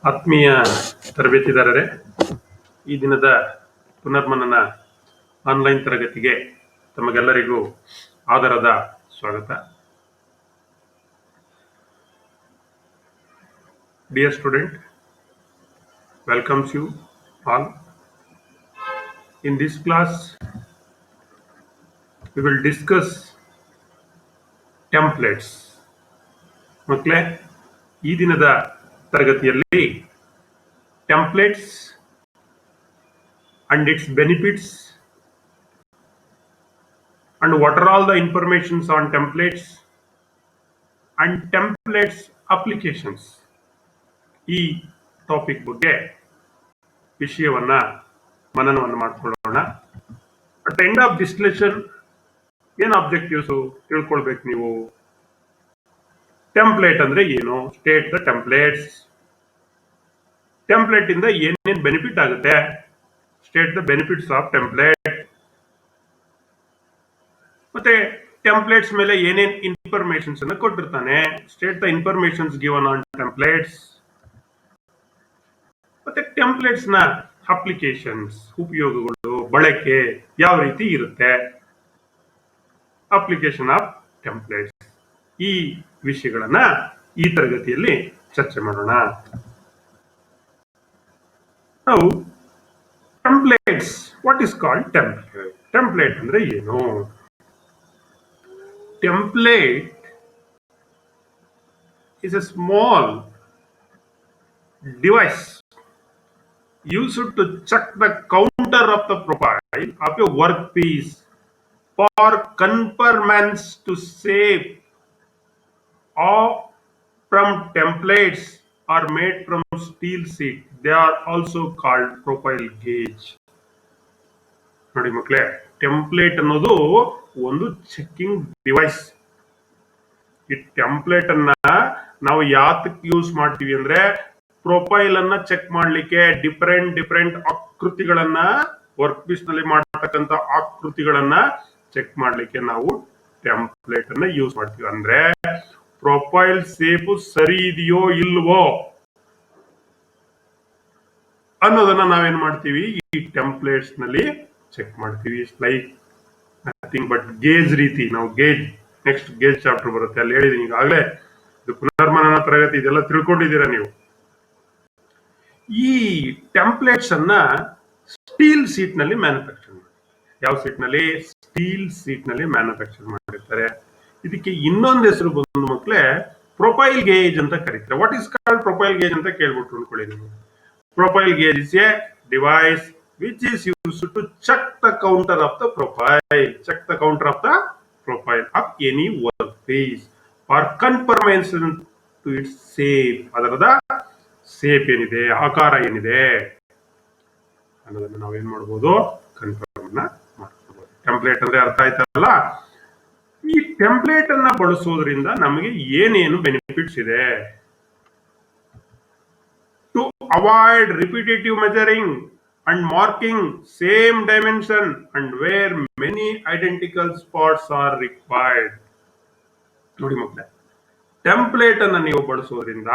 ಆತ್ಮೀಯ ತರಬೇತಿದಾರರೇ, ಈ ದಿನದ ಪುನರ್ಮನನ ಆನ್ಲೈನ್ ತರಗತಿಗೆ ತಮಗೆಲ್ಲರಿಗೂ ಆದರದ ಸ್ವಾಗತ. Dear student, welcomes you all. In this class, we will discuss templates. ಮಕ್ಕಳೇ, ಈ ದಿನದ ತರಗತಿಯಲ್ಲಿ templates and its benefits and what are all the informations on templates and templates applications ಈ ಟಾಪಿಕ್ ಬಗ್ಗೆ ವಿಷಯವನ್ನ ಮನನವನ್ನು ಮಾಡಿಕೊಳ್ಳೋಣ. At the end of this lesson ಏನು objectives ತಿಳ್ಕೊಳ್ಬೇಕು ನೀವು. ಟೆಂಪ್ಲೇಟ್ ಅಂದ್ರೆ ಏನು, ಸ್ಟೇಟ್ ದ ಟೆಂಪ್ಲೇಟ್ಸ್, ಟೆಂಪ್ಲೇಟ್ ಇಂದ ಏನೇನು ಬೆನಿಫಿಟ್ ಆಗುತ್ತೆ, state the benefits of template, ಮತ್ತೆ ಟೆಂಪ್ಲೇಟ್ಸ್ ಮೇಲೆ ಏನೇನ್ ಇನ್ಫಾರ್ಮೇಶನ್ಸ್ ಅನ್ನು ಕೊಟ್ಟಿರ್ತಾನೆ, state the informations given on templates, ಮತ್ತೆ ಟೆಂಪ್ಲೇಟ್ಸ್ ನ ಅಪ್ಲಿಕೇಶನ್ಸ್, ಉಪಯೋಗಗಳು, ಬಳಕೆ ಯಾವ ರೀತಿ ಇರುತ್ತೆ, ಅಪ್ಲಿಕೇಶನ್ ಆಫ್ ಟೆಂಪ್ಲೇಟ್ಸ್, ಈ ವಿಷಯಗಳನ್ನ ಈ ತರಗತಿಯಲ್ಲಿ ಚರ್ಚೆ ಮಾಡೋಣ. ನಾವು templates, what is called template, template ಅಂದ್ರೆ ಏನು? Template is a small device used to check the counter of the profile of a workpiece for conformance to save, or from templates are made from steel sheet. They are also called profile gauge. ನೋಡಿ ಮಕ್ಕಳೇ, template ಅನ್ನೋದು ಒಂದು checking device. ಈ template ಅನ್ನ ನಾವು ಯಾತಕ್ಕೆ use ಮಾಡ್ತೀವಿ ಅಂದ್ರೆ, ಪ್ರೊಫೈಲ್ ಅನ್ನ ಚೆಕ್ ಮಾಡ್ಲಿಕ್ಕೆ, ಡಿಫರೆಂಟ್ ಆಕೃತಿಗಳನ್ನ, ವರ್ಕ್ ಪೀಸ್ ನಲ್ಲಿ ಮಾಡತಕ್ಕಂತ ಆಕೃತಿಗಳನ್ನ ಚೆಕ್ ಮಾಡ್ಲಿಕ್ಕೆ ನಾವು ಟೆಂಪ್ಲೇಟ್ ಅನ್ನ ಯೂಸ್ ಮಾಡ್ತೀವಿ. ಅಂದ್ರೆ ಪ್ರೊಫೈಲ್ ಸೇಫ್ ಸರಿ ಇದೆಯೋ ಇಲ್ವೋ ಅನ್ನೋದನ್ನ ನಾವೇನ್ ಮಾಡ್ತೀವಿ, ಈ ಟೆಂಪ್ಲೇಟ್ಸ್ ನಲ್ಲಿ ಚೆಕ್ ಮಾಡ್ತೀವಿ. ಲೈಕ್ ನಥಿಂಗ್ ಬಟ್ ಗೇಜ್ ರೀತಿ. ನಾವು ಗೇಜ್, ನೆಕ್ಸ್ಟ್ ಗೇಜ್ ಚಾಪ್ಟರ್ ಬರುತ್ತೆ, ಅಲ್ಲಿ ಹೇಳಿದೀನಿ ಈಗಾಗಲೇ. ಇದು ಪುನರ್ಮನನ ತರಗತಿ, ಇದೆಲ್ಲ ತಿಳ್ಕೊಂಡಿದ್ದೀರಾ ನೀವು. ಈ ಟೆಂಪ್ಲೇಟ್ಸ್ ಅನ್ನ ಸ್ಟೀಲ್ ಸೀಟ್ ನಲ್ಲಿ ಮ್ಯಾನುಫ್ಯಾಕ್ಚರ್ ಮಾಡಿ, ಯಾವ ಸೀಟ್ ನಲ್ಲಿ? ಸ್ಟೀಲ್ ಸೀಟ್ ನಲ್ಲಿ ಮ್ಯಾನುಫ್ಯಾಕ್ಚರ್ ಮಾಡಿರ್ತಾರೆ. ಇದಕ್ಕೆ ಇನ್ನೊಂದು ಹೆಸರು ಬಂದು ಮಕ್ಕಳೇ ಪ್ರೊಫೈಲ್ ಗೇಜ್ ಅಂತ ಕರೀತಾರೆ. What is called profile gauge ಅಂತ ಕೇಳ್ಬಿಟ್ಟು ಅನ್ಕೊಳ್ಳಿ ನೀವು. Profile gauge is A device which is used to check the counter of the profile, check the counter of the profile of any workpiece for confirmation to its shape. ಅದರದ shape ಏನಿದೆ, ಆಕಾರ ಏನಿದೆ ಅನ್ನೋದನ್ನ ನಾವೇನ್ ಮಾಡ್ಬೋದು, ಕನ್ಫರ್ಮ್ ಮಾಡ್ಕೋಬಹುದು. Template ಅಂದ್ರೆ ಅರ್ಥ ಆಯ್ತಲ್ಲ. ಈ ಟೆಂಪ್ಲೇಟ್ ಅನ್ನ ಬಳಸೋದ್ರಿಂದ ನಮಗೆ ಏನೇನು ಬೆನಿಫಿಟ್ಸ್ ಇದೆ? To avoid repetitive measuring and marking same dimension and where many identical spots are required. ನೋಡಿ ಮಕ್ಕಳೇ, ಟೆಂಪ್ಲೇಟ್ ಅನ್ನ ನೀವು ಬಳಸೋದ್ರಿಂದ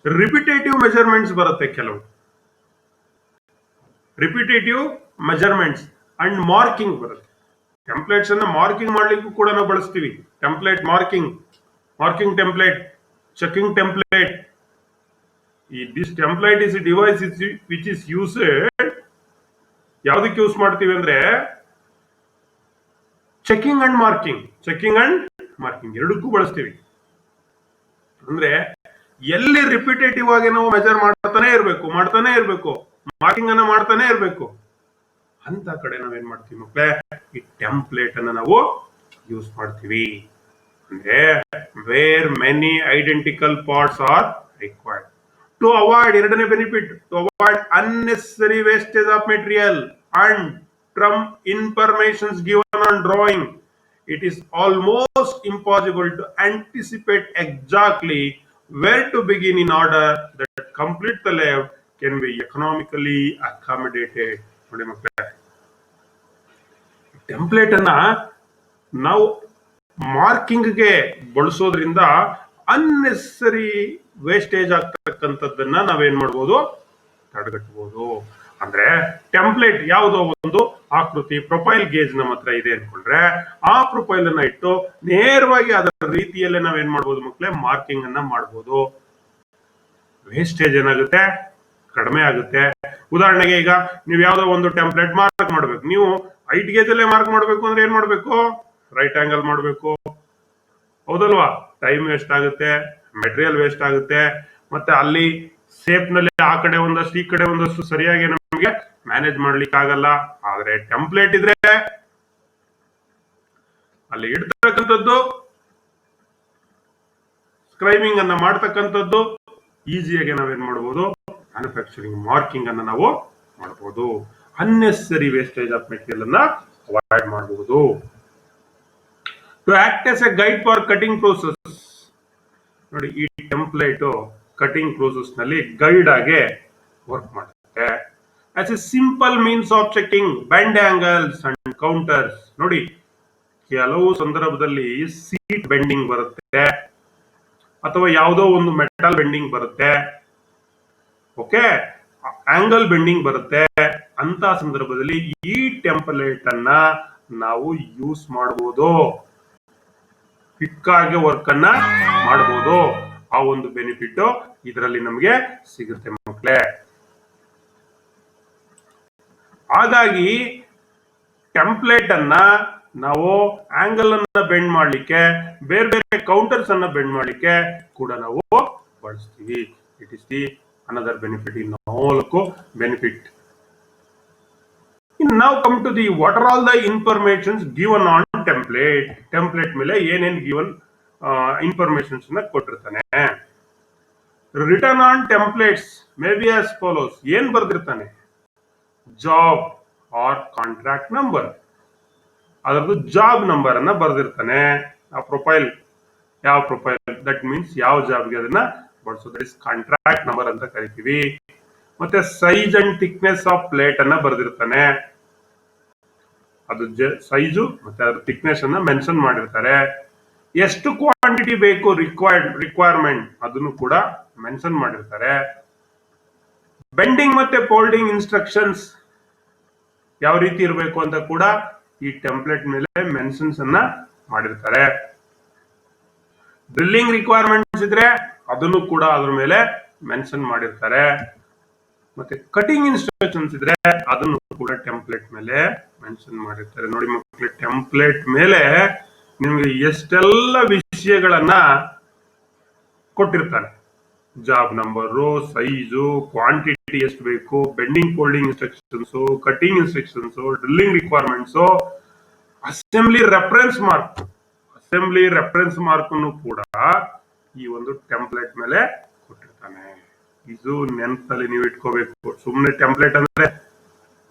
ರಿಪಿಟೇಟಿವ್ ಮೆಜರ್ಮೆಂಟ್ಸ್ ಬರುತ್ತೆ, ಕೆಲವು ರಿಪಿಟೇಟಿವ್ ಮೆಜರ್ಮೆಂಟ್ಸ್ ಅಂಡ್ ಮಾರ್ಕಿಂಗ್ ಬರುತ್ತೆ. ಟೆಂಪ್ಲೇಟ್ಸ್ ಅನ್ನ ಮಾರ್ಕಿಂಗ್ ಮಾಡ್ಲಿಕ್ಕೂ ಕೂಡ ನಾವು ಬಳಸ್ತೀವಿ. Template marking template, checking template. This template is a device which is used, ಯಾವ್ದಕ್ಕೆ ಯೂಸ್ ಮಾಡ್ತೀವಿ ಅಂದ್ರೆ ಚೆಕಿಂಗ್ ಅಂಡ್ ಮಾರ್ಕಿಂಗ್ ಎರಡಕ್ಕೂ ಬಳಸ್ತೀವಿ. ಅಂದ್ರೆ ಎಲ್ಲಿ ರಿಪಿಟೇಟಿವ್ ಆಗಿ ನಾವು ಮೆಜರ್ ಮಾಡ್ತಾನೆ ಇರ್ಬೇಕು, ಮಾರ್ಕಿಂಗ್ ಅನ್ನ ಮಾಡ್ತಾನೆ ಇರ್ಬೇಕು ಅಂತ ಕಡೆ ನಾವೇನ್ ಮಾಡ್ತೀವಿ ಮಕ್ಕಳೇ, ಈ ಟೆಂಪ್ಲೇಟ್ ಅನ್ನ ನಾವು ಯೂಸ್ ಮಾಡ್ತೀವಿ. ಅಂದ್ರೆ where many identical parts are required. To avoid, ಎರಡನೇ benefit, to avoid unnecessary wastage of material and from informations given on drawing. It is almost impossible to anticipate exactly where to begin in order that complete the layout can be economically accommodated. ನೋಡಿ ಮಕ್ಕಳೇ, template ಅನ್ನ ನಾವು marking ಗೆ ಬಳಸೋದ್ರಿಂದ unnecessary wastage ಆಗ್ತಕ್ಕಂಥದ್ದನ್ನ ನಾವೇನ್ ಮಾಡ್ಬೋದು, ತಡೆಗಟ್ಟಬಹುದು. ಅಂದ್ರೆ ಟೆಂಪ್ಲೇಟ್ ಯಾವುದೋ ಒಂದು ಆಕೃತಿ ಪ್ರೊಫೈಲ್ ಗೇಜ್ ನಮ್ಮ ಹತ್ರ ಇದೆ ಅನ್ಕೊಂಡ್ರೆ ಆ ಪ್ರೊಫೈಲ್ ಅನ್ನ ಇಟ್ಟು ನೇರವಾಗಿ ಅದರ ರೀತಿಯಲ್ಲೇ ನಾವೇನ್ ಮಾಡ್ಬೋದು ಮಕ್ಕಳೇ, ಮಾರ್ಕಿಂಗ್ ಅನ್ನ ಮಾಡ್ಬೋದು. ವೇಸ್ಟೇಜ್ ಏನಾಗುತ್ತೆ, ಕಡಿಮೆ ಆಗುತ್ತೆ. ಉದಾಹರಣೆಗೆ ಈಗ ನೀವು ಯಾವ್ದೋ ಒಂದು ಟೆಂಪ್ಲೇಟ್ ಮಾರ್ಕ್ ಮಾಡ್ಬೇಕು, ನೀವು 8 ಗೇಜ್ ಅಲ್ಲೇ ಮಾರ್ಕ್ ಮಾಡ್ಬೇಕು ಅಂದ್ರೆ ಏನ್ ಮಾಡ್ಬೇಕು, ರೈಟ್ ಆಂಗಲ್ ಮಾಡ್ಬೇಕು, ಹೌದಲ್ವಾ? ಟೈಮ್ ವೇಸ್ಟ್ ಆಗುತ್ತೆ, ಮೆಟೀರಿಯಲ್ ವೇಸ್ಟ್ ಆಗುತ್ತೆ, ಮತ್ತೆ ಅಲ್ಲಿ ಸೇಪ್ ನಲ್ಲಿ ಆ ಕಡೆ ಒಂದಷ್ಟು ಈ ಕಡೆ ಒಂದಷ್ಟು ಸರಿಯಾಗಿ ನಮಗೆ ಮ್ಯಾನೇಜ್ ಮಾಡ್ಲಿಕ್ಕೆ ಆಗಲ್ಲ. ಆದ್ರೆ ಟೆಂಪ್ಲೇಟ್ ಇದ್ರೆ ಅಲ್ಲಿ ಇಡ್ತಕ್ಕಂಥದ್ದು, ಸ್ಕ್ರೈಬಿಂಗ್ ಅನ್ನ ಮಾಡ್ತಕ್ಕಂಥದ್ದು ಈಸಿಯಾಗಿ ನಾವೇನ್ ಮಾಡಬಹುದು, ಮ್ಯಾನುಫ್ಯಾಕ್ಚರಿಂಗ್ ಮಾರ್ಕಿಂಗ್ ಅನ್ನ ನಾವು ಮಾಡಬಹುದು. ಅನ್ನೆಸರಿ ವೇಸ್ಟೇಜ್ ಆಫ್ ಮೆಟೀರಿಯಲ್ ಅನ್ನ ಅವಾಯ್ಡ್ ಮಾಡಬಹುದು. To act as a guide for cutting process, ನೋಡಿ ಈ ಟೆಂಪ್ಲೇಟ್ ಕಟಿಂಗ್ ಪ್ರೋಸೆಸ್ ನಲ್ಲಿ ಗೈಡ್ ಆಗಿ ವರ್ಕ್ ಮಾಡುತ್ತೆ. As a simple means of checking bend angles and contours, ನೋಡಿ ಕೆಲವು ಸಂದರ್ಭದಲ್ಲಿ ಸೀಟ್ ಬೆಂಡಿಂಗ್ ಬರುತ್ತೆ ಅಥವಾ ಯಾವುದೋ ಒಂದು ಮೆಟಲ್ ಬೆಂಡಿಂಗ್ ಬರುತ್ತೆ, ಓಕೆ, ಆಂಗಲ್ ಬೆಂಡಿಂಗ್ ಬರುತ್ತೆ. ಅಂತ ಸಂದರ್ಭದಲ್ಲಿ ಈ ಟೆಂಪ್ಲೇಟ್ ಅನ್ನ ನಾವು ಯೂಸ್ ಮಾಡಬಹುದು, ಕ್ವಿಕ್ ಆಗಿ ವರ್ಕ್ ಅನ್ನ ಮಾಡಬಹುದು. ಆ ಒಂದು ಬೆನಿಫಿಟ್ ಇದರಲ್ಲಿ ನಮಗೆ ಸಿಗುತ್ತೆ ಮಕ್ಕಳೇ. ಹಾಗಾಗಿ ಟೆಂಪ್ಲೇಟ್ ಅನ್ನ ನಾವು ಆಂಗಲ್ ಅನ್ನ ಬೆಂಡ್ ಮಾಡ್ಲಿಕ್ಕೆ, ಬೇರೆ ಬೇರೆ ಕೌಂಟರ್ಸ್ ಅನ್ನ ಬೆಂಡ್ ಮಾಡ್ಲಿಕ್ಕೆ ಕೂಡ ನಾವು ಬಳಸ್ತೀವಿ. It is the another benefit in all benefit. Now come to the what are all the informations given on template. Template ಮೇಲೆ ಏನೇನ್ given informations ನ ಕೊಟ್ಟಿರ್ತಾನೆ. Written on templates may be as follows. ಏನ್ ಬರ್ದಿರ್ತಾನೆ, job R contract number, ಅದರದ್ದು job number ಅನ್ನ ಬರ್ದಿರ್ತಾನೆ. ಆ profile ಯಾವ profile, that means ಯಾವ ಜಾಬ್ಗೆ ಅದನ್ನ ಬಳಸೋದು, ದಟ್ ಇಸ್ ಕಾಂಟ್ರಾಕ್ಟ್ ನಂಬರ್ ಅಂತ ಕರಿತೀವಿ. ಮತ್ತೆ size and thickness of plate ಅನ್ನ ಬರ್ದಿರ್ತಾನೆ, ಅದು ಸೈಜು ಮತ್ತೆ ಅದ್ರ ಥಿಕ್ನೆಸ್ ಅನ್ನ ಮೆನ್ಷನ್ ಮಾಡಿರ್ತಾರೆ. ಎಷ್ಟು ಕ್ವಾಂಟಿಟಿ ಬೇಕು ರಿಕ್ವೈರ್ಮೆಂಟ್ ಅದನ್ನು ಕೂಡ ಮೆನ್ಷನ್ ಮಾಡಿರ್ತಾರೆ. ಬೆಂಡಿಂಗ್ ಮತ್ತೆ ಫೋಲ್ಡಿಂಗ್ ಇನ್ಸ್ಟ್ರಕ್ಷನ್ಸ್ ಯಾವ ರೀತಿ ಇರಬೇಕು ಅಂತ ಕೂಡ ಈ ಟೆಂಪ್ಲೇಟ್ ಮೇಲೆ ಮೆನ್ಷನ್ಸ್ ಅನ್ನ ಮಾಡಿರ್ತಾರೆ. ಡ್ರಿಲ್ಲಿಂಗ್ ರಿಕ್ವೈರ್ಮೆಂಟ್ಸ್ ಇದ್ರೆ ಅದನ್ನು ಕೂಡ ಅದ್ರ ಮೇಲೆ ಮೆನ್ಷನ್ ಮಾಡಿರ್ತಾರೆ. ಮತ್ತೆ ಕಟಿಂಗ್ ಇನ್ಸ್ಟ್ರಕ್ಷನ್ಸ್ ಇದ್ರೆ ಅದನ್ನು ಕೂಡ ಟೆಂಪ್ಲೇಟ್ ಮೇಲೆ ಮೆನ್ಷನ್ ಮಾಡಿರ್ತಾರೆ. ನೋಡಿ ಮಕ್ಕಳೇ, ಟೆಂಪ್ಲೇಟ್ ಮೇಲೆ ನಿಮಗೆ ಎಷ್ಟೆಲ್ಲ ವಿಷಯಗಳನ್ನ ಕೊಟ್ಟಿರ್ತಾನೆ. ಜಾಬ್ ನಂಬರು, ಸೈಜು, ಕ್ವಾಂಟಿಟಿ ಎಷ್ಟು ಬೇಕು, bending folding instructions, cutting instructions, drilling requirements, assembly reference mark ಕೂಡ ಈ ಒಂದು ಟೆಂಪ್ಲೇಟ್ ಮೇಲೆ ಕೊಟ್ಟಿರ್ತಾನೆ. ಇದು ನೆನಪಲ್ಲಿ ನೀವು ಇಟ್ಕೋಬೇಕು. ಸುಮ್ಮನೆ ಟೆಂಪ್ಲೇಟ್ ಅಂದ್ರೆ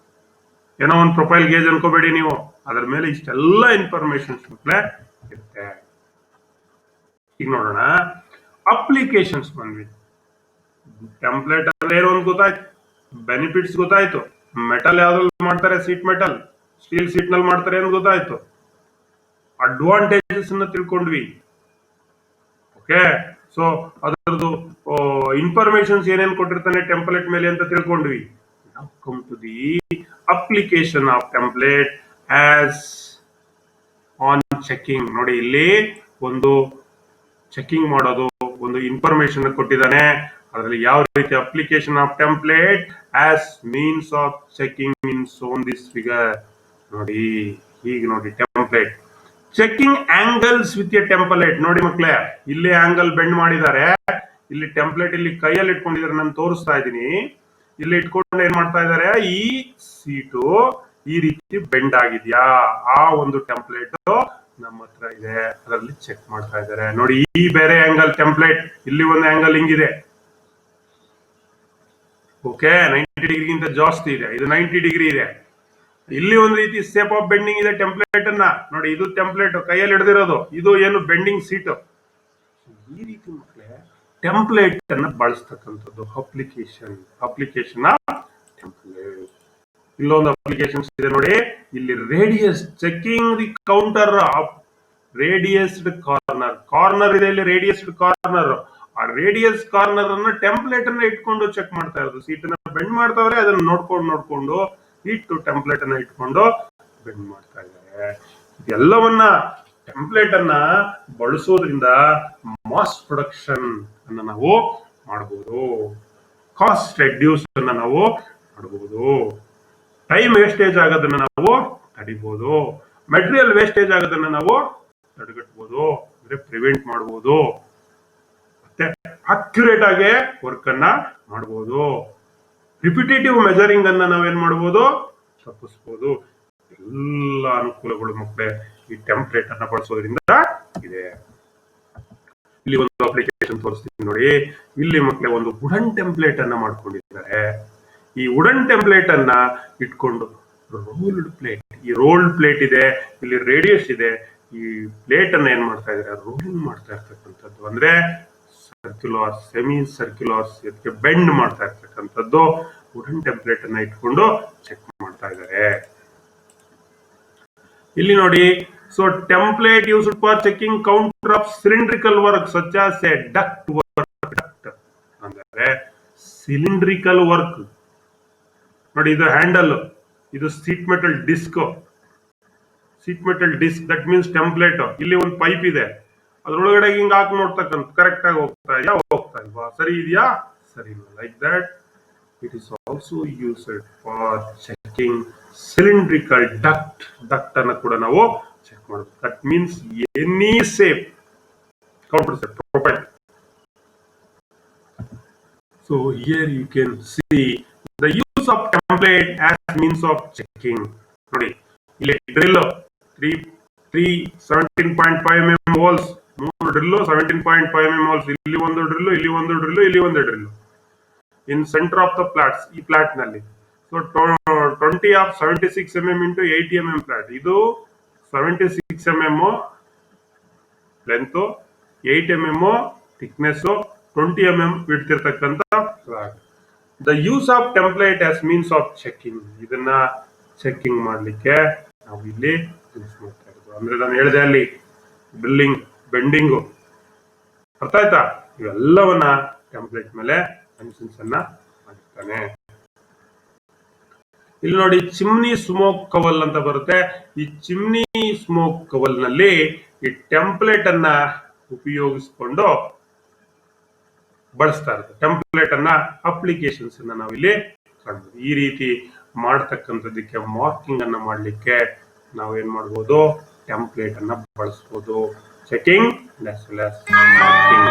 ಏನೋ ಒಂದು ಪ್ರೊಫೈಲ್ ಗೇಜ್ ಅನ್ಕೋಬೇಡಿ ನೀವು, ಅದರ ಮೇಲೆ ಇಷ್ಟೆಲ್ಲ ಇನ್ಫಾರ್ಮೇಶನ್ಸ್ ಇರುತ್ತೆ. ಈಗ ನೋಡೋಣ, ಅಪ್ಲಿಕೇಶನ್ಸ್ ಬಂದ್ವಿ. ಟೆಂಪ್ಲೇಟ್ ಅಂದ್ರೆ ಏನೋ ಒಂದು ಗೊತ್ತಾಯ್ತು, ಬೆನಿಫಿಟ್ಸ್ ಗೊತ್ತಾಯ್ತು, ಮೆಟಲ್ ಯಾವ್ದ್ರಲ್ಲಿ ಮಾಡ್ತಾರೆ, ಸೀಟ್ ಮೆಟಲ್, ಸ್ಟೀಲ್ ಸೀಟ್ ನಲ್ಲಿ ಮಾಡ್ತಾರೆ ಏನು ಗೊತ್ತಾಯ್ತು, ಅಡ್ವಾಂಟೇಜಸ್ ಅನ್ನ ತಿಳ್ಕೊಂಡ್ವಿ. ಓಕೆ, ಸೊ ಅದರದ್ದು ಇನ್ಫಾರ್ಮೇಶನ್ಸ್ ಏನೇನು ಕೊಟ್ಟಿರ್ತಾನೆ ಟೆಂಪ್ಲೇಟ್ ಮೇಲೆ ಅಂತ ತಿಳ್ಕೊಂಡ್ವಿ. Now come to the application of template as on checking. ನೋಡಿ ಇಲ್ಲಿ ಒಂದು ಚೆಕಿಂಗ್ ಮಾಡೋದು, ಒಂದು ಇನ್ಫಾರ್ಮೇಶನ್ ಕೊಟ್ಟಿದ್ದಾನೆ. ಅದರಲ್ಲಿ ಯಾವ ರೀತಿ application of template as means of checking in shown this figure. ನೋಡಿ ಹೀಗೆ ನೋಡಿ, template checking angles with a template. ನೋಡಿ ಮಕ್ಕಳೇ, ಇಲ್ಲಿ ಆಂಗಲ್ ಬೆಂಡ್ ಮಾಡಿದ್ದಾರೆ, ಇಲ್ಲಿ ಟೆಂಪ್ಲೇಟ್ ಇಲ್ಲಿ ಕೈಯಲ್ಲಿ ಇಟ್ಕೊಂಡಿದ್ದಾರೆ, ನಾನು ತೋರಿಸ್ತಾ ಇದ್ದೀನಿ. ಇಲ್ಲಿ ಇಟ್ಕೊಂಡು ಏನ್ ಮಾಡ್ತಾ ಇದ್ದಾರೆ, ಈ ಸೀಟು ಈ ರೀತಿ ಬೆಂಡ್ ಆಗಿದ್ಯಾ, ಆ ಒಂದು ಟೆಂಪ್ಲೇಟ್ ನಮ್ಮ ಹತ್ರ ಇದೆ, ಅದರಲ್ಲಿ ಚೆಕ್ ಮಾಡ್ತಾ ಇದ್ದಾರೆ. ನೋಡಿ, ಈ ಬೇರೆ ಆಂಗಲ್ ಟೆಂಪ್ಲೇಟ್, ಇಲ್ಲಿ ಒಂದು ಆಂಗಲ್ ಹಿಂಗಿದೆ, ಓಕೆ, 90 ಡಿಗ್ರಿಗಿಂತ ಜಾಸ್ತಿ ಇದೆ, ಇದು 90 ಡಿಗ್ರಿ ಇದೆ. ಇಲ್ಲಿ ಒಂದು ರೀತಿ ಸೇಪ್ ಆಫ್ ಬೆಂಡಿಂಗ್ ಇದೆ ಟೆಂಪ್ಲೇಟ್ ಅನ್ನ. ನೋಡಿ, ಇದು ಟೆಂಪ್ಲೇಟ್ ಕೈಯಲ್ಲಿ ಹಿಡಿದಿರೋದು, ಇದು ಏನು ಬೆಂಡಿಂಗ್ ಸೀಟ್. ಈ ರೀತಿ ಮಕ್ಕಳೇ ಟೆಂಪ್ಲೇಟ್ ಅನ್ನ ಬಳಸ್ತಕ್ಕಂಥದ್ದು ಅಪ್ಲಿಕೇಶನ್ ಆಫ್ ಟೆಂಪ್ಲೇಟ್. ಇಲ್ಲೊಂದು ಅಪ್ಲಿಕೇಶನ್ಸ್ ಇದೆ ನೋಡಿ, ಇಲ್ಲಿ radius checking the contour of radiused corner. Corner ಇದೆ ಇಲ್ಲಿ, ರೇಡಿಯಸ್ಡ್ ಕಾರ್ನರ್. ಆ ರೇಡಿಯಸ್ ಕಾರ್ನರ್ ಅನ್ನ ಟೆಂಪ್ಲೇಟ್ ಅನ್ನ ಇಟ್ಕೊಂಡು ಚೆಕ್ ಮಾಡ್ತಾ ಇರೋದು. ಸೀಟ್ ಅನ್ನ ಬೆಂಡ್ ಮಾಡ್ತಾವ್ರೆ, ಅದನ್ನ ನೋಡ್ಕೊಂಡು ಇಟ್ಟು ಟೆಂಪ್ಲೇಟ್ ಅನ್ನ ಇಟ್ಕೊಂಡು ಬೆಂಡ್ ಮಾಡ್ತಾ ಇದ್ದಾರೆ. ಇದೆಲ್ಲವನ್ನ ಟೆಂಪ್ಲೇಟ್ ಅನ್ನ ಬಳಸೋದ್ರಿಂದ ಮಾಸ್ ಪ್ರೊಡಕ್ಷನ್ ಅನ್ನ ನಾವು ಮಾಡಬಹುದು, ಕಾಸ್ಟ್ ರೆಡ್ಯೂಸ್ ಅನ್ನ ನಾವು ಮಾಡಬಹುದು, ಟೈಮ್ ವೇಸ್ಟೇಜ್ ಆಗೋದನ್ನ ನಾವು ತಡಿಬಹುದು, ಮೆಟೀರಿಯಲ್ ವೇಸ್ಟೇಜ್ ಆಗೋದನ್ನ ನಾವು ತಡೆಗಟ್ಟಬಹುದು, ಅಂದ್ರೆ ಪ್ರಿವೆಂಟ್ ಮಾಡಬಹುದು, ಮತ್ತೆ ಅಕ್ಯುರೇಟ್ ಆಗಿ ವರ್ಕ್ ಅನ್ನ ಮಾಡಬಹುದು, ರಿಪಿಟೇಟಿವ್ ಮೆಜರಿಂಗ್ ಅನ್ನ ನಾವೇನ್ ಮಾಡಬಹುದು, ತಪ್ಪಿಸಬಹುದು. ಎಲ್ಲ ಅನುಕೂಲಗಳು ಮಕ್ಕಳೇ ಈ ಟೆಂಪ್ಲೇಟ್ ಅನ್ನ ಬಳಸೋದ್ರಿಂದ ಇದೆ. ಇಲ್ಲಿ ಒಂದು ಅಪ್ಲಿಕೇಶನ್ ತೋರಿಸ್ತೀನಿ ನೋಡಿ. ಇಲ್ಲಿ ಮಕ್ಕಳೇ ಒಂದು ವುಡನ್ ಟೆಂಪ್ಲೇಟ್ ಅನ್ನ ಮಾಡ್ಕೊಂಡಿದ್ದಾರೆ. ಈ ವುಡನ್ ಟೆಂಪ್ಲೇಟ್ ಅನ್ನ ಇಟ್ಕೊಂಡು ರೋಲ್ಡ್ ಪ್ಲೇಟ್, ಈ ರೋಲ್ಡ್ ಪ್ಲೇಟ್ ಇದೆ, ಇಲ್ಲಿ ರೇಡಿಯಸ್ ಇದೆ, ಈ ಪ್ಲೇಟ್ ಅನ್ನ ಏನ್ ಮಾಡ್ತಾ ಇದ್ದಾರೆ, ರೋಲಿಂಗ್ ಮಾಡ್ತಾ ಇರ್ತಕ್ಕಂಥದ್ದು. ಅಂದ್ರೆ ಸರ್ಕ್ಯುಲರ್, ಸೆಮಿ ಸರ್ಕ್ಯುಲರ್ ಇದಕ್ಕೆ ಬೆಂಡ್ ಮಾಡ್ತಾ ಇರ್ತಕ್ಕಂಥದ್ದು. ವುಡನ್ ಟೆಂಪ್ಲೇಟ್ ಅನ್ನ ಇಟ್ಕೊಂಡು ಚೆಕ್ ಮಾಡ್ತಾ ಇದ್ದಾರೆ. ಇಲ್ಲಿ ನೋಡಿ, so template used for checking contour of cylindrical work such as a duct work. Duct ಅಂದ್ರೆ ಸಿಲಿಂಡ್ರಿಕಲ್ ವರ್ಕ್ ನೋಡಿ. ಇದು ಹ್ಯಾಂಡಲ್, ಇದು sheet metal disc. Sheet metal disc that means template. ಇಲ್ಲಿ ಒಂದು ಪೈಪ್ ಇದೆ, ಅದ್ರೊಳಗಡೆ ಹಿಂಗ್ ಹಾಕಿ ನೋಡ್ತಕ್ಕಂಥ ಕರೆಕ್ಟ್ ಆಗಿ ಹೋಗ್ತಾ ಇದೆಯಾ, ಹೋಗ್ತಾ ಇಲ್ವಾ, ಸರಿ ಇದೆಯಾ, ಸರಿ ಇಲ್ಲ. Like that it is also used for checking cylindrical duct. Duct ಅನ್ನ ಕೂಡ ನಾವು ಚೆಕ್ ಮಾಡಬಹುದು. That means any shape contour shape profile. So here you can see the use of template as means of checking. ನೋಡಿ ಇಲ್ಲಿ drill 17.5 mm holes, 3 drill 17.5 mm holes. ಇಲ್ಲಿ ಒಂದು drill, ಇಲ್ಲಿ ಒಂದು ಡ್ರಿಲ್, ಇಲ್ಲಿ ಒಂದು drill. In centre of the plots, ಈ plot ನಲ್ಲಿ. So 20 of 76 mm into 80 mm plate. ಇದು 76 mm length, 8 mm thickness, 20 mm width ಇರ್ತಕ್ಕಂಥ plate. The use of template as means of checking. ಇದನ್ನ ಚೆಕಿಂಗ್ ಮಾಡ್ಲಿಕ್ಕೆ ನಾವು ಇಲ್ಲಿ ಯೂಸ್ ಮಾಡ್ತಾ ಇರೋದು. ಅಂದ್ರೆ ನಾನು ಹೇಳಿದೆ ಅಲ್ಲಿ ಡ್ರಿಲ್ಲಿಂಗ್, ಬೆಂಡಿಂಗು, ಅರ್ಥ ಆಯ್ತಾ? ಇವೆಲ್ಲವನ್ನ ಟೆಂಪ್ಲೇಟ್ ಮೇಲೆ ಫಂಕ್ಷನ್ಸ್ ಅನ್ನ ಮಾಡಿರ್ತಾನೆ. ಇಲ್ಲಿ ನೋಡಿ, ಚಿಮ್ನಿ ಸ್ಮೋಕ್ ಕವಲ್ ಅಂತ ಬರುತ್ತೆ. ಈ ಚಿಮ್ನಿ ಸ್ಮೋಕ್ ಕವಲ್ ನಲ್ಲಿ ಈ ಟೆಂಪ್ಲೇಟ್ ಅನ್ನ ಉಪಯೋಗಿಸಿಕೊಂಡು ಬಳಸ್ತಾ ಇರುತ್ತೆ. ಟೆಂಪ್ಲೇಟ್ ಅನ್ನ ಅಪ್ಲಿಕೇಶನ್ಸ್ ಅನ್ನ ನಾವಿಲ್ಲಿ ಕಾಣಬಹುದು. ಈ ರೀತಿ ಮಾಡ್ತಕ್ಕಂಥದಕ್ಕೆ, ಮಾರ್ಕಿಂಗ್ ಅನ್ನ ಮಾಡ್ಲಿಕ್ಕೆ ನಾವೇನ್ ಮಾಡ್ಬೋದು, ಟೆಂಪ್ಲೇಟ್ ಅನ್ನ ಬಳಸಬಹುದು. Checking as well as marking.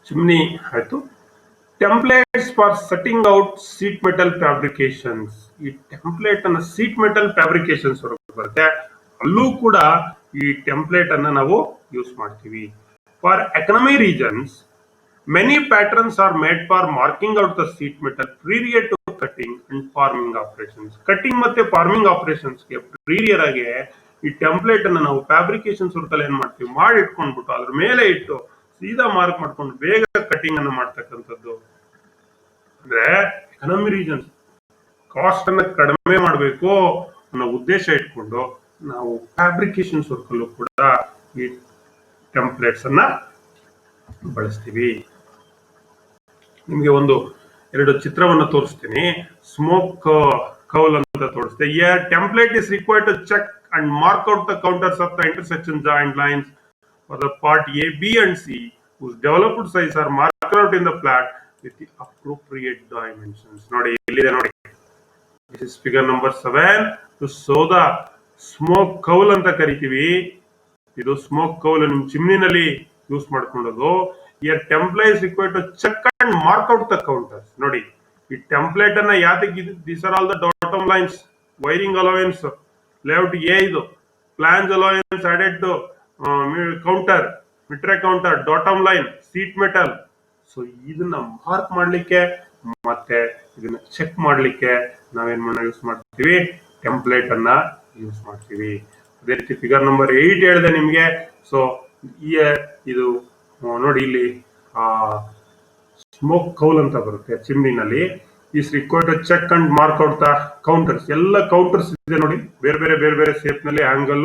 Chimney ಆಯ್ತು. Templates for setting out sheet metal fabrications. ಈ ಟೆಂಪ್ಲೇಟ್ ಅನ್ನ ಸೀಟ್ ಮೆಟಲ್ ಫ್ಯಾಬ್ರಿಕೇಶನ್ಸ್ ಬರುತ್ತೆ, ಅಲ್ಲೂ ಕೂಡ ಈ ಟೆಂಪ್ಲೇಟ್ ಅನ್ನ ನಾವು ಯೂಸ್ ಮಾಡ್ತೀವಿ. For economy reasons many patterns are made for marking out the sheet metal prior to cutting and forming operations. Cutting ಮತ್ತೆ ಫಾರ್ಮಿಂಗ್ ಆಪರೇಷನ್ಸ್ ಗೆ ಪ್ರೀರಿಯರ್ ಆಗಿ ಈ ಟೆಂಪ್ಲೇಟ್ ಅನ್ನ ನಾವು ಫ್ಯಾಬ್ರಿಕೇಶನ್ಸ್ ವರ್ಕ್ ಅಲ್ಲಿ ಏನ್ ಮಾಡ್ತೀವಿ, ಮಾಡಿ ಇಟ್ಕೊಂಡ್ಬಿಟ್ಟು ಅದ್ರ ಮೇಲೆ ಇಟ್ಟು ಸೀದಾ ಮಾರ್ಕ್ ಮಾಡ್ಕೊಂಡು ಬೇಗ ಕಟ್ಟಿಂಗ್ ಅನ್ನ ಮಾಡ್ತಕ್ಕಂಥದ್ದು. ಅಂದ್ರೆ ಎಕನಾಮಿ ರೀಜನ್ಸ್, ಕಾಸ್ಟ್ ಅನ್ನ ಕಡಿಮೆ ಮಾಡಬೇಕು ಅನ್ನೋ ಉದ್ದೇಶ ಇಟ್ಕೊಂಡು ನಾವು ಫ್ಯಾಬ್ರಿಕೇಶನ್ಸ್ ವರ್ಕ್ ಅಲ್ಲೂ ಕೂಡ ಈ ಟೆಂಪ್ಲೇಟ್ಸ್ ಅನ್ನ ಬಳಸ್ತೀವಿ. ನಿಮ್ಗೆ ಒಂದು 2 ಚಿತ್ರವನ್ನು ತೋರಿಸ್ತೀನಿ. ಸ್ಮೋಕ್ ಕೌಲ್ ಅಂತ ತೋರಿಸ್ತೆ. Template is required to check and mark out the contours of the intersection joint lines for the part A, B and C whose developed size are marked out in the plat with the appropriate dimensions. ನೋಡಿ ಇಲ್ಲಿದೆ ನೋಡಿ, this is figure number 7 to show the smoke cowl ಅಂತ ಕರಿತೀವಿ. ಇದು smoke Kaul ನಿಮ್ ಚಿಮ್ನಿನಲ್ಲಿ use ಮಾಡ್ಕೊಂಡೋದು. Here template is required to check and mark out the counters. ನೋಡಿ ಈ template ಅನ್ನ ಯಾತಕ್ಕೆ, these are all the bottom lines, wiring allowance, layout A ಇದು, plans allowance added to counter, meter counter, bottom line, sheet metal. So ಇದನ್ನ mark ಮಾಡ್ಲಿಕ್ಕೆ ಮತ್ತೆ ಇದನ್ನ check ಮಾಡ್ಲಿಕ್ಕೆ ನಾವೇನ್ ಯೂಸ್ ಮಾಡ್ತೀವಿ, ಟೆಂಪ್ಲೇಟ್ ಅನ್ನ ಯೂಸ್ ಮಾಡ್ತೀವಿ. ಅದೇ ರೀತಿ ಫಿಗರ್ ನಂಬರ್ 8 ಹೇಳಿದೆ ನಿಮ್ಗೆ. ಸೊ ಇದು ನೋಡಿ, ಇಲ್ಲಿ ಸ್ಮೋಕ್ ಕೌಲ್ ಅಂತ ಬರುತ್ತೆ ಚಿಮ್ನಿನಲ್ಲಿ. Is required to check and mark out the contours. ಎಲ್ಲ ಕೌಂಟರ್ಸ್ ಇದೆ ನೋಡಿ, ಬೇರೆ ಬೇರೆ ಬೇರೆ ಬೇರೆ ಶೇಪ್ ನಲ್ಲಿ, ಆಂಗಲ್,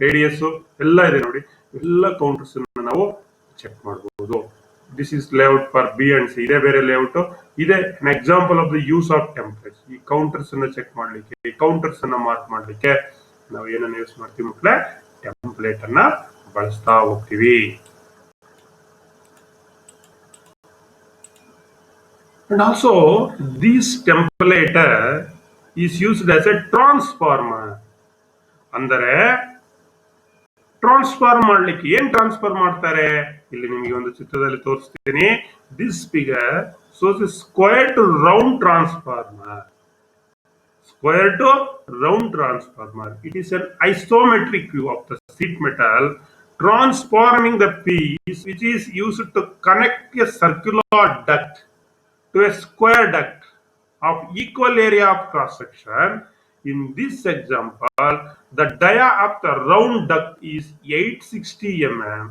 ರೇಡಿಯಸ್ ಎಲ್ಲ ಇದೆ ನೋಡಿ. ಎಲ್ಲ ಕೌಂಟರ್ಸ್ ನಾವು ಚೆಕ್ ಮಾಡಬಹುದು. This is layout for B and C. ಇದೇ ಬೇರೆ ಲೇಔಟ್ ಇದೆ. An example of the use of templates. ಈ ಕೌಂಟರ್ಸ್ ಅನ್ನ ಚೆಕ್ ಮಾಡ್ಲಿಕ್ಕೆ, ಈ ಕೌಂಟರ್ಸ್ ಅನ್ನ ಮಾರ್ಕ್ ಮಾಡ್ಲಿಕ್ಕೆ ನಾವು ಏನನ್ನ ಯೂಸ್ ಮಾಡ್ತೀವಿ ಮಕ್ಕಳೇ? ಟೆಂಪ್ಲೇಟ್ ಅನ್ನ ಬಳಸ್ತಾ ಹೋಗ್ತೀವಿ. And also this template is used as a transformer. ಅಂದರೆ ಟ್ರಾನ್ಸ್ಫಾರ್ಮ್ ಮಾಡ್ಲಿಕ್ಕೆ ಏನ್ ಟ್ರಾನ್ಸ್ಫರ್ ಮಾಡ್ತಾರೆ ಇಲ್ಲಿ ನಿಮಗೆ ಒಂದು ಚಿತ್ರದಲ್ಲಿ ತೋರಿಸ್ತೀನಿ. This figure shows a square to round transformer. Square to round transformer. It is an isometric view of the sheet metal transforming the piece which is used to connect a circular duct to a square duct of equal area of cross section. In this example, the dia of the round duct is 860 mm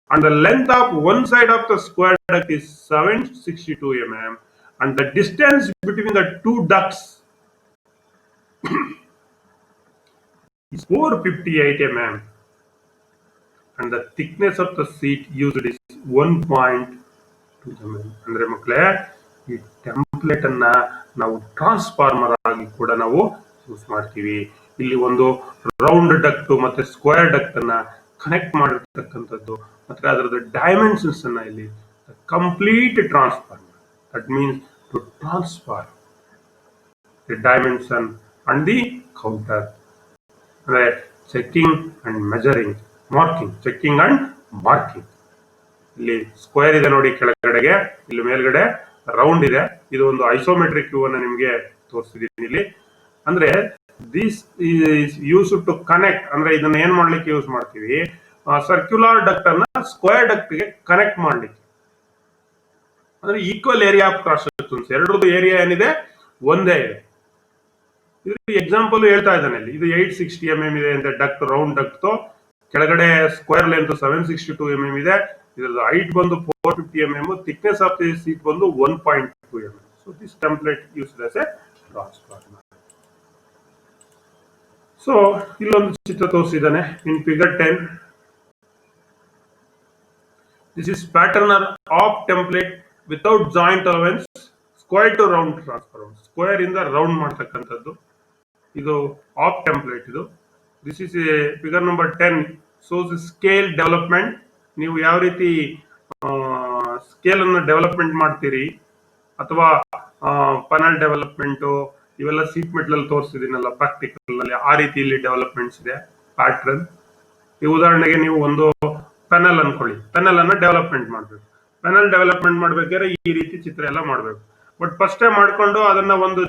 and the length of one side of the square duct is 762 mm and the distance between the two ducts is 458 mm and the thickness of the sheet used is 1.2 mm. ಅಂದ್ರೆ ಮಕ್ಕಳೇ, ಈ template ಅನ್ನ ನಾವು transformer ಆಗಿ ಕೂಡ ನಾವು use ಮಾಡ್ತೀವಿ. ಇಲ್ಲಿ ಒಂದು ರೌಂಡ್ ಡಕ್ಟ್ ಮತ್ತೆ ಸ್ಕ್ವೇರ್ ಡಕ್ಟ್ ಅನ್ನ ಕನೆಕ್ಟ್ ಮಾಡಿರ್ತಕ್ಕಂಥದ್ದು, ಮತ್ತೆ ಅದರದ ಡೈಮೆನ್ಷನ್ಸ್ ಅನ್ನ ಇಲ್ಲಿ complete transformer. That means to transfer the dimension and the contour. ಅಂದ್ರೆ checking and measuring, marking, checking and marking. ಇಲ್ಲಿ ಸ್ಕ್ವೇರ್ ಇದೆ ನೋಡಿ ಕೆಳಗಡೆಗೆ, ಇಲ್ಲಿ ಮೇಲ್ಗಡೆ ರೌಂಡ್ ಇದೆ. ಇದು ಒಂದು ಐಸೋಮೆಟ್ರಿಕ್ ವ್ಯೂ ಅನ್ನ ನಿಮಗೆ ತೋರಿಸಿದೀನಿ ಇಲ್ಲಿ. ಅಂದ್ರೆ this is use to connect. ಅಂದ್ರೆ ಇದನ್ನ ಏನ್ ಮಾಡ್ಲಿಕ್ಕೆ ಯೂಸ್ ಮಾಡ್ತೀವಿ? ಸರ್ಕ್ಯುಲರ್ ಡಕ್ಟ್ ಅನ್ನ ಸ್ಕ್ವೇರ್ ಡಕ್ಟ್ ಗೆ ಕನೆಕ್ಟ್ ಮಾಡ್ಲಿಕ್ಕೆ. ಅಂದ್ರೆ equal area of cross sections, ಎರಡರದ್ದು ಏರಿಯಾ ಏನಿದೆ ಒಂದೇ ಇದೆ. ಇದ್ರ ಎಕ್ಸಾಂಪಲ್ ಹೇಳ್ತಾ ಇದ್ದಾನೆ ಇಲ್ಲಿ. ಇದು 860 mm ಇದೆ ಅಂತ ಡಕ್ಟ್, ರೌಂಡ್ ಡಕ್ಟ್. ಕೆಳಗಡೆ ಸ್ಕ್ವೇರ್ ಲೆಂತ್ 762 mm ಇದೆ. ಇದರದ್ದು ಹೈಟ್ ಬಂದು 450 mm, thickness of the sheet ಬಂದು 1.2 mm. So this template used as a transformer. So ಇಲ್ಲೊಂದು ಚಿತ್ರ ತೋರಿಸಿದ್ದಾನೆ in figure 10. This is pattern of template without joint allowance, square to round transformer. Square ಇಂದ round ಮಾಡ್ತಕ್ಕಂಥದ್ದು ಇದು of template. ಇದು this is figure number 10 shows scale development. ನೀವು ಯಾವ ರೀತಿ ಸ್ಕೇಲ್ ಅನ್ನು ಡೆವಲಪ್ಮೆಂಟ್ ಮಾಡ್ತೀರಿ, ಅಥವಾ ಪನಲ್ ಡೆವಲಪ್ಮೆಂಟ್, ಇವೆಲ್ಲ ಸೀಟ್ ಮೆಟಲ್ ತೋರಿಸಿದೀನಲ್ಲ ಪ್ರಾಕ್ಟಿಕಲ್ ನಲ್ಲಿ, ಆ ರೀತಿ ಇಲ್ಲಿ ಡೆವಲಪ್ಮೆಂಟ್ಸ್ ಇದೆ ಪ್ಯಾಟ್ರನ್. ಈ ಉದಾಹರಣೆಗೆ ನೀವು ಒಂದು ಪೆನಲ್ ಅನ್ಕೊಳ್ಳಿ, ಪೆನಲ್ ಅನ್ನ ಡೆವಲಪ್ಮೆಂಟ್ ಮಾಡ್ಬೇಕು. ಪೆನಲ್ ಡೆವಲಪ್ಮೆಂಟ್ ಮಾಡ್ಬೇಕಾದ್ರೆ ಈ ರೀತಿ ಚಿತ್ರ ಎಲ್ಲ ಮಾಡ್ಬೇಕು. ಬಟ್ ಫಸ್ಟೇ ಮಾಡ್ಕೊಂಡು ಅದನ್ನ ಒಂದು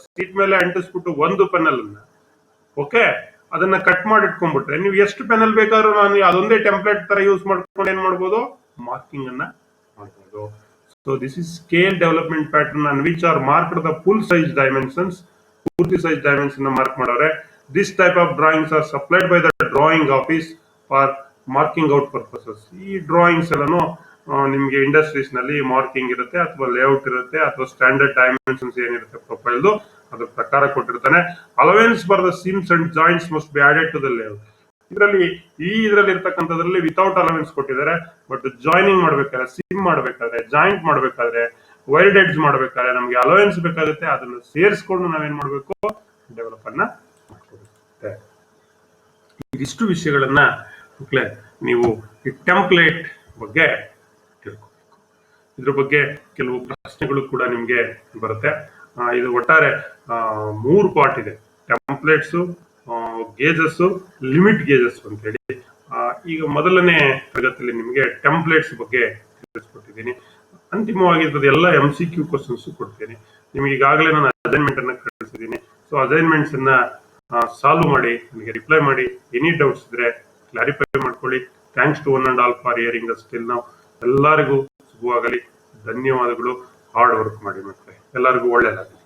ಸೀಟ್ ಮೇಲೆ ಅಂಟಿಸ್ಬಿಟ್ಟು ಒಂದು ಪೆನಲ್ ಅನ್ನ ಓಕೆ ಅದನ್ನ ಕಟ್ ಮಾಡಿ ಇಟ್ಕೊಂಡ್ಬಿಟ್ರೆ ನೀವು ಎಷ್ಟು ಪೆನಲ್ ಬೇಕಾದ್ರೂ ನಾನು ಅದೊಂದೇ ಟೆಂಪ್ಲೇಟ್ ತರ ಯೂಸ್ ಮಾಡ್ಕೊಂಡು ಏನ್ ಮಾಡ್ಬೋದು? ಮಾರ್ಕಿಂಗ್ ಅನ್ನ ಮಾಡ್ಬೋದು. So this is scale development pattern on which are marked the full size dimensions. ಪೂರ್ತಿ ಸೈಜ್ ಡೈಮೆನ್ಷನ್ ಮಾರ್ಕ್ ಮಾಡೋರೆ. This type of drawings are supplied by the drawing office for marking out purposes. ಈ drawings ಎಲ್ಲಾನು ನಿಮಗೆ industries ನಲ್ಲಿ marking ಇರುತ್ತೆ, ಅಥವಾ layout ಇರುತ್ತೆ, ಅಥವಾ ಸ್ಟ್ಯಾಂಡರ್ಡ್ ಡೈಮೆನ್ಷನ್ಸ್ ಏನಿರುತ್ತೆ ಪ್ರೊಫೈಲ್ ಅದ್ರ ಪ್ರಕಾರ ಕೊಟ್ಟಿರ್ತಾನೆ. Allowance for the seams and joints must be added to the layout. ಇದರಲ್ಲಿ ಇರ್ತಕ್ಕಂಥದ್ರಲ್ಲಿ ವಿತೌಟ್ ಅಲವೆನ್ಸ್ ಕೊಟ್ಟಿದ್ದಾರೆ. ಬಟ್ ಜಾಯಿನಿಂಗ್ ಮಾಡ್ಬೇಕಾದ್ರೆ, ಸಿಮ್ ಮಾಡ್ಬೇಕಾದ್ರೆ, ಜಾಯಿಂಟ್ ಮಾಡ್ಬೇಕಾದ್ರೆ, ವೈಲ್ಡ್ ಎಡ್ಜ್ ಮಾಡ್ಬೇಕಾದ್ರೆ ನಮ್ಗೆ ಅಲವೆನ್ಸ್ ಬೇಕಾಗುತ್ತೆ. ಅದನ್ನ ಸೇರಿಸ್ಕೊಂಡು ನಾವೇನ್ ಮಾಡ್ಬೇಕು? ಡೆವಲಪ್ ಅನ್ನ ಮಾಡ್ಕೋಬೇಕು. ಇದಿಷ್ಟು ವಿಷಯಗಳನ್ನ ನೀವು ಈ ಟೆಂಪ್ಲೇಟ್ ಬಗ್ಗೆ ತಿಳ್ಕೋಬೇಕು. ಇದ್ರ ಬಗ್ಗೆ ಕೆಲವು ಪ್ರಶ್ನೆಗಳು ಕೂಡ ನಿಮ್ಗೆ ಬರುತ್ತೆ. ಇದು ಒಟ್ಟಾರೆ 3 ಪಾರ್ಟ್ ಇದೆ: ಟೆಂಪ್ಲೇಟ್ಸ್, ಗೇಜಸ್, ಲಿಮಿಟ್ ಗೇಜಸ್ ಅಂತ ಹೇಳಿ. ಈಗ ಮೊದಲನೇ ತರಗತಿಯಲ್ಲಿ ನಿಮಗೆ ಟೆಂಪ್ಲೇಟ್ಸ್ ಬಗ್ಗೆ ತಿಳಿಸ್ಕೊಟ್ಟಿದ್ದೀನಿ. ಅಂತಿಮವಾಗಿ ಎಲ್ಲ MCQ ಕ್ವಶನ್ಸ್ ಕೊಡ್ತೀನಿ ನಿಮಗೆ. ಈಗಾಗಲೇ ನಾನು ಅಸೈನ್ಮೆಂಟ್ ಅನ್ನ ಕಳಿಸಿದ್ದೀನಿ. ಸೊ ಅಸೈನ್ಮೆಂಟ್ಸ್ ಅನ್ನ ಸಾಲ್ವ್ ಮಾಡಿ ನನಗೆ ರಿಪ್ಲೈ ಮಾಡಿ. ಎನಿ ಡೌಟ್ಸ್ ಇದ್ರೆ ಕ್ಲಾರಿಫೈ ಮಾಡ್ಕೊಳ್ಳಿ. Thanks to one and all for hearing us till now. ಎಲ್ಲರಿಗೂ ಶುಭವಾಗಲಿ. ಧನ್ಯವಾದಗಳು. ಹಾರ್ಡ್ ವರ್ಕ್ ಮಾಡಿ ಮಕ್ಕಳೇ. ಎಲ್ಲರಿಗೂ ಒಳ್ಳೆಯದಾಗಲಿ.